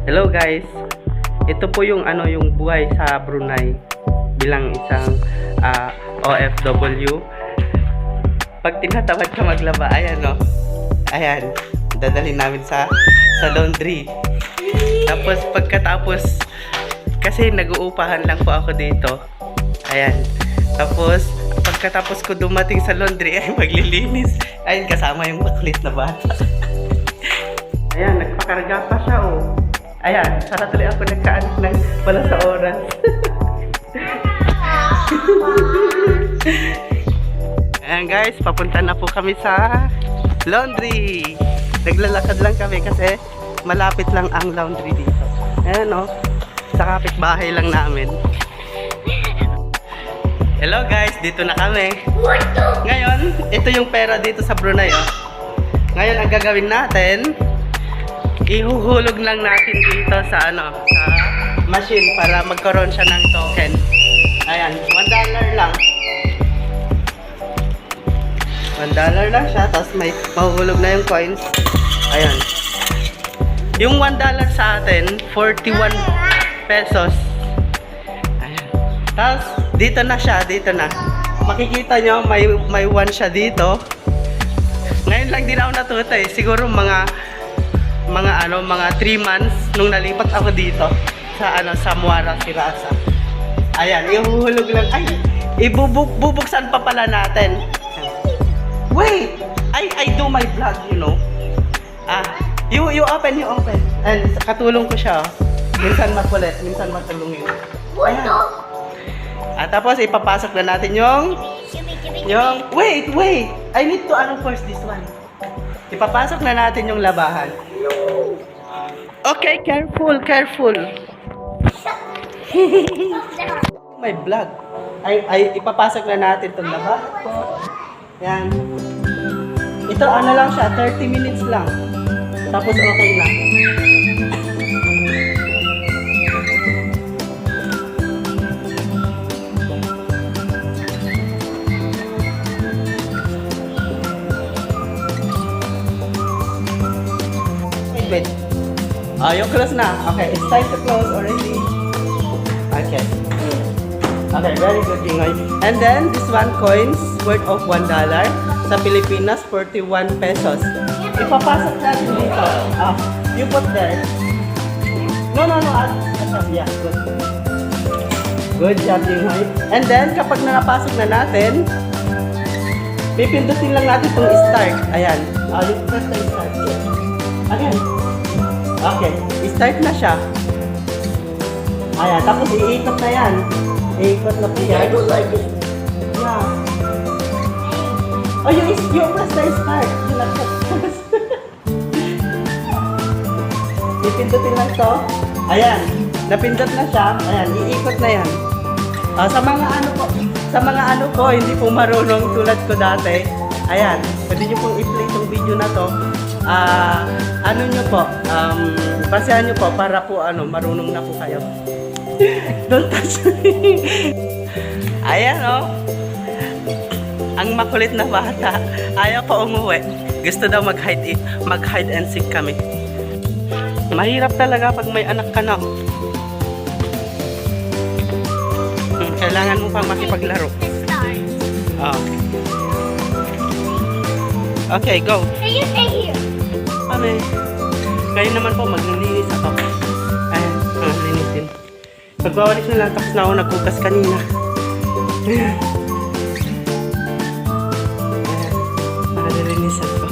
Hello guys. Ito po yung yung buhay sa Brunei bilang isang OFW. Pag tinatamad ka maglaba, ayan no. Ayan, dadalhin namin sa laundry. Tapos pagkatapos kasi nag-uupahan lang po ako dito. Ayan. Tapos pagkatapos ko dumating sa laundry ay maglilinis. Ayun, kasama yung makulit na bata. Ayan, nagpakarga pa siya oh. Ayan, para tuloy ako nagkaanak ng wala sa oras. Ayan guys, papunta na po kami sa laundry. Naglalakad lang kami kasi malapit lang ang laundry dito. Ayan o, sa kapitbahay lang namin. Hello guys, dito na kami. Ngayon, ito yung pera dito sa Brunei oh. Ngayon ang gagawin natin, ihuhulog lang natin dito sa sa machine para magkaroon siya ng token. Ayan, $1 lang. $1 lang siya, tapos may mahuhulog na yung coins. Ayan. Yung $1 sa atin, 41 pesos. Ayan. Tapos, dito na siya, dito na. Makikita nyo, may 1 siya dito. Ngayon lang din ako natuto eh. Siguro mga 3 months nung nalipat ako dito sa sa Muara Sirasa. Ayan, ihuhulog lang. Ay, ibubuksan pa pala natin. Wait, I do my vlog, you know. You open. And katulong ko siya. Minsan makulit, minsan matulungin. Ayan. Tapos ipapasok na natin yung wait. I need to first this one. Ipapasok na natin yung labahan. Okay, careful. May vlog. Ay ipapasok na natin itong labahan ko. Yan. Ito lang siya, 30 minutes lang. Tapos okay na. Wait. Yung close na. Okay, it's time to close already. Okay. Okay, very good, Jingoy. And then, this one coins worth of $1. Sa Pilipinas, 41 pesos. Ipapasok natin dito. You put there. No. Yeah, good. Good job, Jingoy. And then, kapag napasok na natin, pipindutin lang natin itong start. Ayan. You press the start. Ayan. Okay, start na siya. Ayan, tapos iikot na yan. Iikot na po yan. I don't like it. Yeah. Oh, you press the start. You like that. Ipindutin lang to. Ayan, napindot na siya. Ayan, iikot na yan. Sa mga ano po, hindi po marunong tulad ko dati. Ayan, pwede nyo pong i-play itong video na to. Basehan nyo po para po marunong na po kayo. Don't touch me. Ayan ang makulit na bata. Ayaw pa umuwi. Gusto daw mag-hide and seek kami. Mahirap talaga pag may anak ka na. Kailangan mo pang makipaglaro. Okay, go. Can you stay here? Kayo naman po, maglilinis ako. Ayan, linisin. Magwawalis na lang, tapos na ako nagkukas kanina. Ayan, para lilinisan ko.